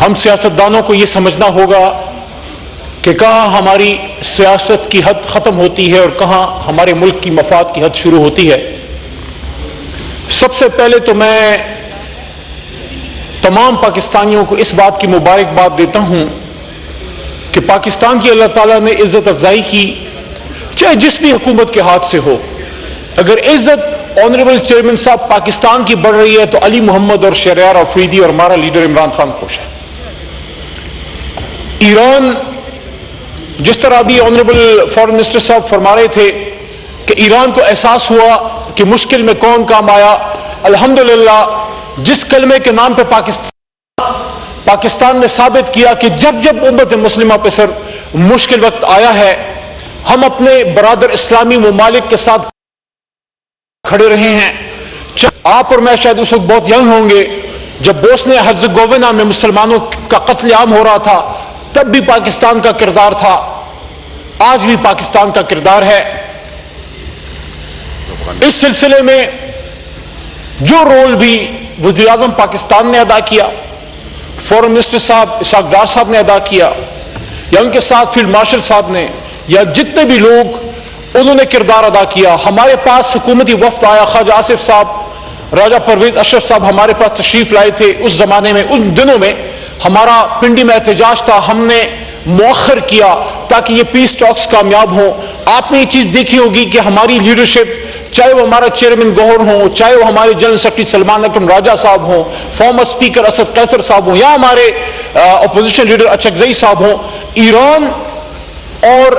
ہم سیاستدانوں کو یہ سمجھنا ہوگا کہ کہاں ہماری سیاست کی حد ختم ہوتی ہے اور کہاں ہمارے ملک کی مفاد کی حد شروع ہوتی ہے۔ سب سے پہلے تو میں تمام پاکستانیوں کو اس بات کی مبارکباد دیتا ہوں کہ پاکستان کی اللہ تعالیٰ نے عزت افزائی کی، چاہے جس بھی حکومت کے ہاتھ سے ہو۔ اگر عزت آنریبل چیئرمین صاحب پاکستان کی بڑھ رہی ہے تو علی محمد اور شہریار افریدی اور ہمارا لیڈر عمران خان خوش ہے۔ ایران، جس طرح ابھی آنریبل فارن منسٹر صاحب فرما رہے تھے کہ ایران کو احساس ہوا کہ مشکل میں کون کام آیا، الحمدللہ جس کلمے کے نام پہ پاکستان نے ثابت کیا کہ جب جب امت مسلمہ پہ سر مشکل وقت آیا ہے، ہم اپنے برادر اسلامی ممالک کے ساتھ کھڑے رہے ہیں۔ آپ اور میں شاید اس وقت بہت ینگ ہوں گے جب بوسنیا ہرزیگووینا میں مسلمانوں کا قتل عام ہو رہا تھا، تب بھی پاکستان کا کردار تھا، آج بھی پاکستان کا کردار ہے۔ اس سلسلے میں جو رول بھی وزیر اعظم پاکستان نے ادا کیا، فورن منسٹر صاحب اسحاق ڈار صاحب نے ادا کیا، یا ان کے ساتھ فیلڈ مارشل صاحب نے، یا جتنے بھی لوگ انہوں نے کردار ادا کیا۔ ہمارے پاس حکومتی وفد آیا، خواجہ آصف صاحب، راجہ پرویز اشرف صاحب ہمارے پاس تشریف لائے تھے۔ اس زمانے میں، ان دنوں میں ہمارا پنڈی میں احتجاج تھا، ہم نے مؤخر کیا تاکہ یہ پیس ٹاکس کامیاب ہوں۔ آپ نے یہ چیز دیکھی ہوگی کہ ہماری لیڈرشپ، چاہے وہ ہمارا چیئرمین گوہر ہوں، چاہے وہ ہمارے جنرل سیکرٹری سلمان اکرم راجہ صاحب ہوں، فارمر اسپیکر اسد قیصر صاحب ہوں، یا ہمارے اپوزیشن لیڈر اچکزئی صاحب ہوں، ایران اور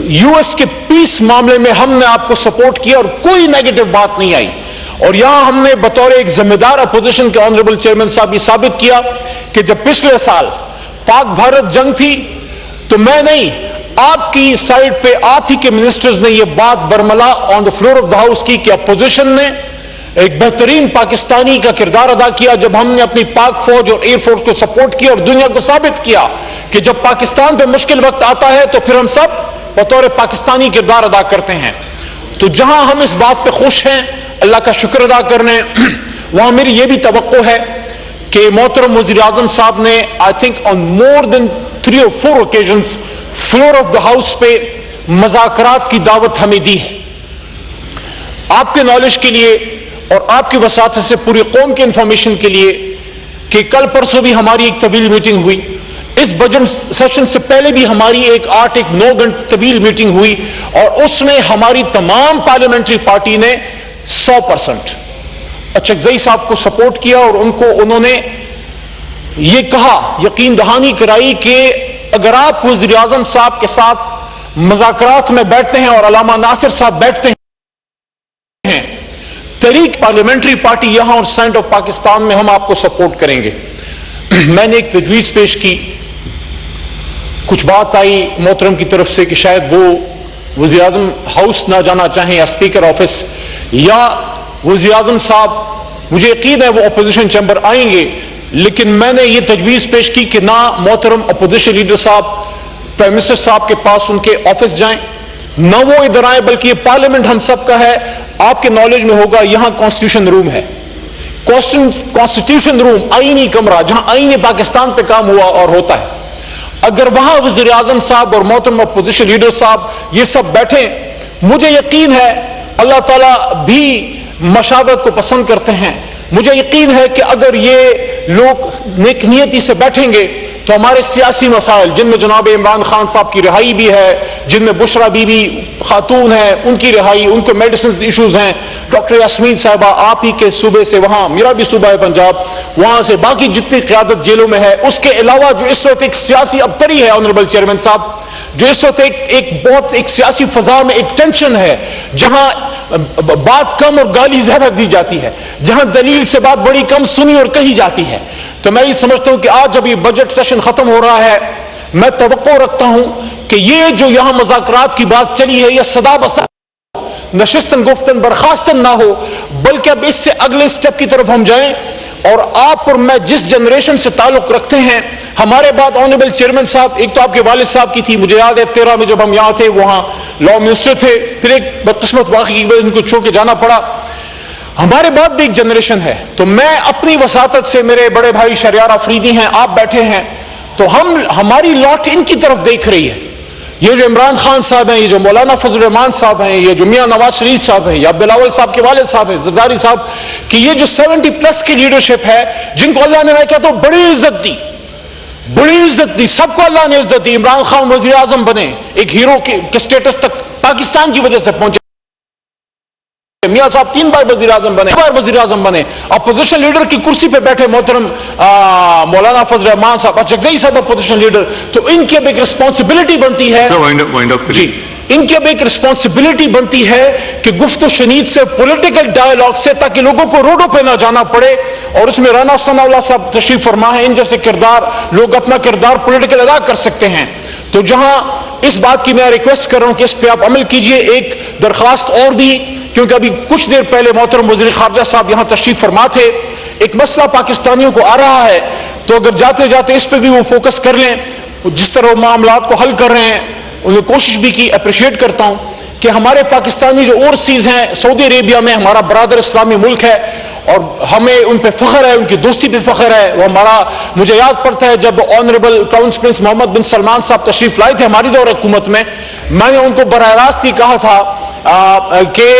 یو ایس کے پیس معاملے میں ہم نے آپ کو سپورٹ کیا اور کوئی نیگیٹو بات نہیں آئی۔ اور یہاں ہم نے بطور ایک ذمہ دار اپوزیشن کے آنریبل چیئرمین صاحب یہ ثابت کیا کہ جب پچھلے سال پاک بھارت جنگ تھی تو میں نہیں، آپ کی سائٹ پہ آپ ہی کے منسٹرز نے یہ بات برملا on the floor of the house کی کہ اپوزیشن نے ایک بہترین پاکستانی کا کردار ادا کیا جب ہم نے اپنی پاک فوج اور ایئر فورس کو سپورٹ کیا اور دنیا کو ثابت کیا کہ جب پاکستان پہ مشکل وقت آتا ہے تو پھر ہم سب بطور پاکستانی کردار ادا کرتے ہیں۔ تو جہاں ہم اس بات پہ خوش ہیں، اللہ کا شکر ادا کرنے، وہاں میری یہ بھی توقع ہے کہ محترم وزیر اعظم صاحب نے I think on more than 3 or 4 occasions floor of the house پہ مذاکرات کی دعوت ہمیں دی ہے۔ آپ کے نالج کے لیے اور آپ کی وساطت سے پوری قوم کے انفارمیشن کے لیے کہ کل پرسوں بھی ہماری ایک طویل میٹنگ ہوئی، اس بجٹ سیشن سے پہلے بھی ہماری ایک 9 گھنٹے طویل میٹنگ ہوئی، اور اس میں ہماری تمام پارلیمنٹری پارٹی نے 100% اچکزئی صاحب کو سپورٹ کیا، اور انہوں نے یہ کہا، یقین دہانی کرائی کہ اگر آپ وزیر اعظم صاحب کے ساتھ مذاکرات میں بیٹھتے ہیں اور علامہ ناصر صاحب بیٹھتے ہیں، تحریک پارلیمنٹری پارٹی یہاں اور سینٹ آف پاکستان میں ہم آپ کو سپورٹ کریں گے۔ میں نے ایک تجویز پیش کی، کچھ بات آئی محترم کی طرف سے کہ شاید وہ وزیر اعظم ہاؤس نہ جانا چاہیں یا اسپیکر آفس، یا وزیر اعظم صاحب، مجھے یقین ہے وہ اپوزیشن چیمبر آئیں گے، لیکن میں نے یہ تجویز پیش کی کہ نہ محترم اپوزیشن لیڈر صاحب پرائم منسٹر صاحب کے پاس ان کے آفس جائیں، نہ وہ ادھر آئیں، بلکہ یہ پارلیمنٹ ہم سب کا ہے۔ آپ کے نالج میں ہوگا یہاں کانسٹیٹیوشن روم ہے، کانسٹیٹیوشن روم، آئینی کمرہ جہاں آئین پاکستان پہ کام ہوا اور ہوتا ہے۔ اگر وہاں وزیر اعظم صاحب اور محترم اپوزیشن لیڈر صاحب یہ سب بیٹھیں، مجھے یقین ہے اللہ تعالیٰ بھی مشاورت کو پسند کرتے ہیں۔ مجھے یقین ہے کہ اگر یہ لوگ نیک نیتی سے بیٹھیں گے تو ہمارے سیاسی مسائل، جن میں جناب عمران خان صاحب کی رہائی بھی ہے، جن میں بشرا بی بی خاتون ہے ان کی رہائی، ان کو میڈیسنز ایشوز ہیں، ڈاکٹر یاسمین صاحبہ آپ ہی کے صوبے سے، وہاں میرا بھی صوبہ ہے پنجاب، وہاں سے باقی جتنی قیادت جیلوں میں ہے، اس کے علاوہ جو اس وقت ایک سیاسی ابتری ہے آنریبل چیئرمین صاحب، جو اس وقت ایک سیاسی فضا میں ایک ٹینشن ہے، جہاں بات کم اور گالی زیادہ دی جاتی ہے، جہاں دلیل سے بات بڑی کم سنی اور کہی جاتی ہے۔ تو میں یہ سمجھتا ہوں کہ آج جب یہ بجٹ سیشن ختم ہو رہا ہے، میں توقع رکھتا ہوں کہ یہ جو یہاں مذاکرات کی بات چلی ہے یہ صدا بسا نشستن گفتن برخاستن نہ ہو، بلکہ اب اس سے اگلے سٹیپ کی طرف ہم جائیں۔ اور آپ اور میں جس جنریشن سے تعلق رکھتے ہیں، ہمارے بعد آنریبل چیئرمین صاحب، ایک تو آپ کے والد صاحب کی تھی، مجھے یاد ہے 13 میں جب ہم یہاں تھے وہاں لا منسٹر تھے، پھر ایک بدقسمت واقعی کی وجہ سے ان کو چھوڑ کے جانا پڑا۔ ہمارے بعد بھی ایک جنریشن ہے. تو میں اپنی وساطت سے, میرے بڑے بھائی شہریار آفریدی ہیں, آپ بیٹھے ہیں, تو ہماری لوٹ ان کی طرف دیکھ رہی ہے. یہ جو عمران خان صاحب ہیں, یہ جو مولانا فضل الرحمان صاحب ہیں, یہ جو میاں نواز شریف صاحب ہیں, یا بلاول صاحب کے والد صاحب ہیں, زرداری صاحب, کہ یہ جو 70+ کی لیڈرشپ ہے, جن کو اللہ نے میں کہتا ہوں بڑی عزت دی, بڑی عزت دی, سب کو اللہ نے عزت دی. عمران خان وزیر اعظم بنے, ایک ہیرو کے سٹیٹس تک پاکستان کی وجہ سے پہنچے. میاں صاحب 3 بار وزیر اعظم بنے, اپوزیشن لیڈر کی کرسی پہ بیٹھے محترم مولانا فضل الرحمان صاحب, اچکزئی صاحب اپوزیشن لیڈر. تو ان کی اب ایک ریسپانسبلٹی بنتی ہے, جی ان کی اب ایک ریسپانسبلٹی بنتی ہے کہ گفت و شنید سے, پولیٹیکل ڈائیلاگ سے, تاکہ لوگوں کو روڈوں پہ نہ جانا پڑے. اور اس میں رانا ثناء اللہ صاحب تشریف فرما ہے, ان جیسے کردار, لوگ اپنا کردار پولیٹیکل ادا کر سکتے ہیں. تو جہاں اس بات کی میں ریکویسٹ کر رہا ہوں کہ اس پہ آپ عمل کیجئے. ایک درخواست اور بھی, کیونکہ ابھی کچھ دیر پہلے محترم وزیر خارجہ صاحب یہاں تشریف فرما تھے, ایک مسئلہ پاکستانیوں کو آ رہا ہے, تو اگر جاتے جاتے اس پہ بھی وہ فوکس کر لیں. جس طرح وہ معاملات کو حل کر رہے ہیں, انہوں نے کوشش بھی کی, اپریشیٹ کرتا ہوں. کہ ہمارے پاکستانی جو اوورسیز ہیں, سعودی عربیہ میں ہمارا برادر اسلامی ملک ہے, اور ہمیں ان پہ فخر ہے, ان کی دوستی پہ فخر ہے. وہ ہمارا, مجھے یاد پڑتا ہے جب آنریبل کراؤن پرنس محمد بن سلمان صاحب تشریف لائے تھے ہماری دور حکومت میں, میں نے ان کو براہ راست ہی کہا تھا کہ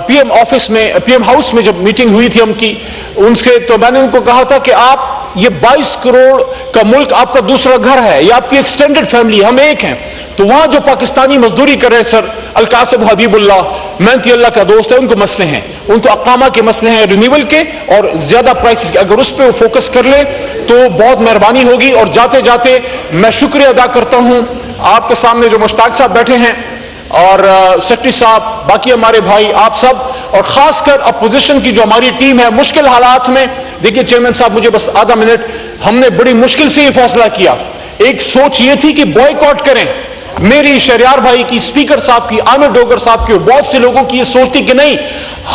پی ایم آفس میں, پی ایم ہاؤس میں جب میٹنگ ہوئی تھی ہم کی ان سے, تو میں نے ان کو کہا تھا کہ آپ, یہ 22 کروڑ کا ملک آپ کا دوسرا گھر ہے, یہ آپ کی ایکسٹینڈڈ فیملی, ہم ایک ہیں. تو وہاں جو پاکستانی مزدوری کر رہے ہیں, سر القاسم حبیب اللہ محنتی اللہ کا دوست ہے, ان کو مسئلے ہیں, ان کو اقامہ کے مسئلے ہیں, رینیول کے اور زیادہ پرائسز کے. اگر اس پہ وہ فوکس کر لیں تو بہت مہربانی ہوگی. اور جاتے جاتے میں شکریہ ادا کرتا ہوں آپ کے سامنے جو مشتاق صاحب بیٹھے ہیں, اور سیکرٹری صاحب, باقی ہمارے بھائی, آپ سب, اور خاص کر اپوزیشن کی جو ہماری ٹیم ہے مشکل حالات میں. دیکھیے چیئرمین صاحب, مجھے بس آدھا منٹ, ہم نے بڑی مشکل سے یہ فیصلہ کیا. ایک سوچ یہ تھی کہ بوائیکاٹ کریں, میری, شہریار بھائی کی, اسپیکر صاحب کی, عامر ڈوگر صاحب کی, اور بہت سے لوگوں کی یہ سوچ تھی کہ نہیں,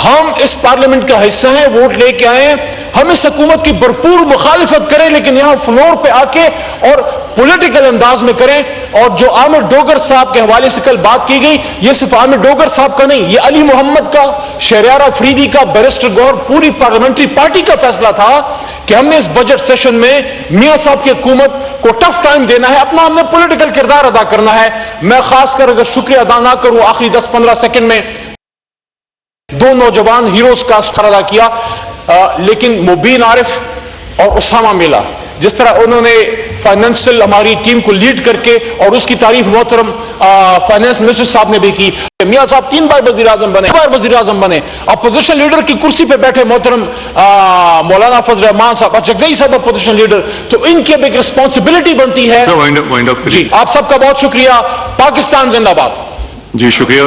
ہم اس پارلیمنٹ کا حصہ ہیں, ووٹ لے کے آئے ہیں, ہم اس حکومت کی بھرپور مخالفت کریں, لیکن یہاں فلور پہ آ کے اور پولیٹیکل انداز میں کریں. اور جو عامر ڈوگر صاحب کے حوالے سے کل بات کی گئی, یہ صرف عامر ڈوگر صاحب کا نہیں, یہ علی محمد کا, شہریار آفریدی کا, بیرسٹر گور, پوری پارلیمنٹری پارٹی کا فیصلہ تھا کہ ہم نے اس بجٹ سیشن میں میاں صاحب کی حکومت کو ٹف ٹائم دینا ہے, اپنا ہم نے پولیٹیکل کردار ادا کرنا ہے. میں خاص کر اگر شکریہ ادا نہ کروں, آخری 10-15 سیکنڈ میں 2 نوجوان ہیروز کا شکر ادا کیا, لیکن مبین عارف اور اسامہ میلا, جس طرح انہوں نے فائنینشل ہماری ٹیم کو لیڈ کر کے, اور اس کی تعریف محترم فائنینس منسٹر صاحب نے بھی کی. میاں صاحب 3 بار وزیر اعظم بنے, اپوزیشن لیڈر کی کرسی پہ بیٹھے محترم مولانا فضل الرحمان صاحب, اچکزئی صاحب اپوزیشن لیڈر. تو ان کی اب ایک ریسپانسبلٹی بنتی ہے. جی آپ سب کا بہت شکریہ. پاکستان زندہ باد. جی شکریہ.